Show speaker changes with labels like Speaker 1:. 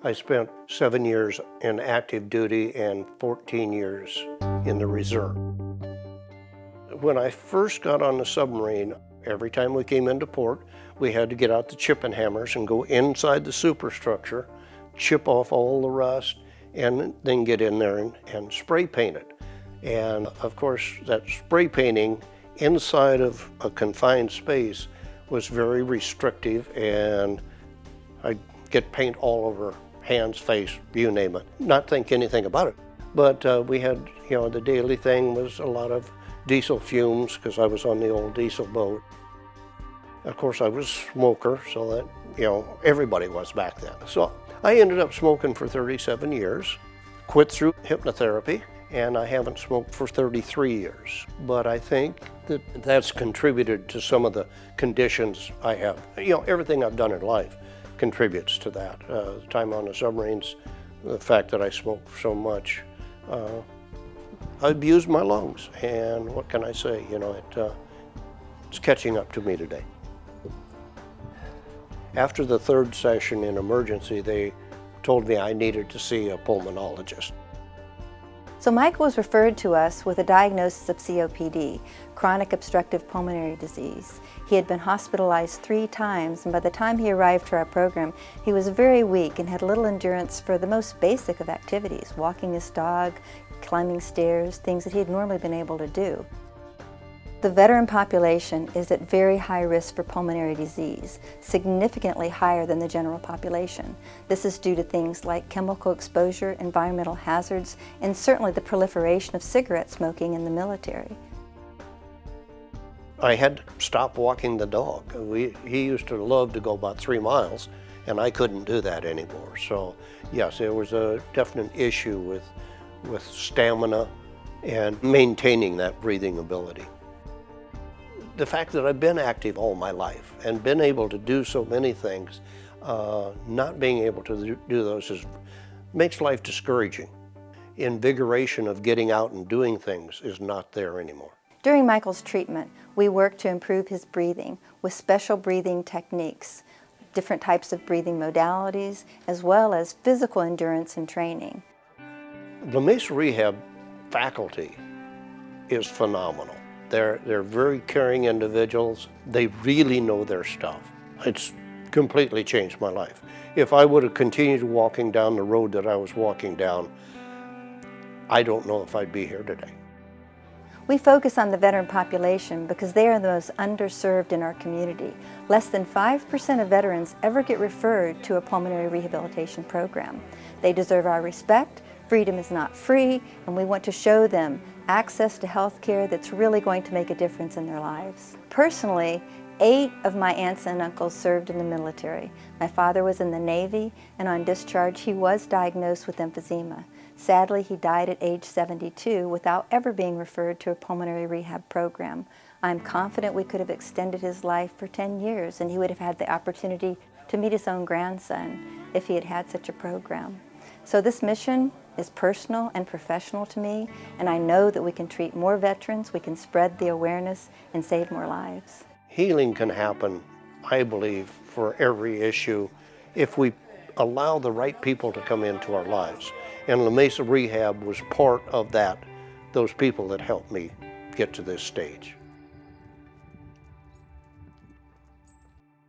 Speaker 1: I spent 7 years in active duty and 14 years in the reserve. When I first got on the submarine, every time we came into port, we had to get out the chipping hammers and go inside the superstructure, chip off all the rust, and then get in there and spray paint it. And of course, that spray painting inside of a confined space was very restrictive, and I'd get paint all over hands, face, you name it, not think anything about it. But we had, the daily thing was a lot of diesel fumes because I was on the old diesel boat. Of course, I was a smoker, so that, everybody was back then. So I ended up smoking for 37 years, quit through hypnotherapy, and I haven't smoked for 33 years. But I think that that's contributed to some of the conditions I have. Everything I've done in life contributes to that. The time on the submarines, the fact that I smoked so much, I abused my lungs, and what can I say? It's catching up to me today. After the third session in emergency, they told me I needed to see a pulmonologist.
Speaker 2: So Mike was referred to us with a diagnosis of COPD, chronic obstructive pulmonary disease. He had been hospitalized 3 times, and by the time he arrived to our program, he was very weak and had little endurance for the most basic of activities, walking his dog, climbing stairs, things that he had normally been able to do. The veteran population is at very high risk for pulmonary disease, significantly higher than the general population. This is due to things like chemical exposure, environmental hazards, and certainly the proliferation of cigarette smoking in the military.
Speaker 1: I had to stop walking the dog. He used to love to go about 3 miles, and I couldn't do that anymore. So yes, there was a definite issue with stamina and maintaining that breathing ability. The fact that I've been active all my life and been able to do so many things, not being able to do those makes life discouraging. Invigoration of getting out and doing things is not there anymore.
Speaker 2: During Michael's treatment, we worked to improve his breathing with special breathing techniques, different types of breathing modalities, as well as physical endurance and training.
Speaker 1: The Mesa Rehab faculty is phenomenal. They're very caring individuals. They really know their stuff. It's completely changed my life. If I would have continued walking down the road that I was walking down, I don't know if I'd be here today.
Speaker 2: We focus on the veteran population because they are the most underserved in our community. Less than 5% of veterans ever get referred to a pulmonary rehabilitation program. They deserve our respect. Freedom is not free, and we want to show them access to health care that's really going to make a difference in their lives. Personally, 8 of my aunts and uncles served in the military. My father was in the Navy, and on discharge he was diagnosed with emphysema. Sadly, he died at age 72 without ever being referred to a pulmonary rehab program. I'm confident we could have extended his life for 10 years, and he would have had the opportunity to meet his own grandson if he had had such a program. So this mission is personal and professional to me, and I know that we can treat more veterans, we can spread the awareness, and save more lives.
Speaker 1: Healing can happen, I believe, for every issue if we allow the right people to come into our lives. And La Mesa Rehab was part of that, those people that helped me get to this stage.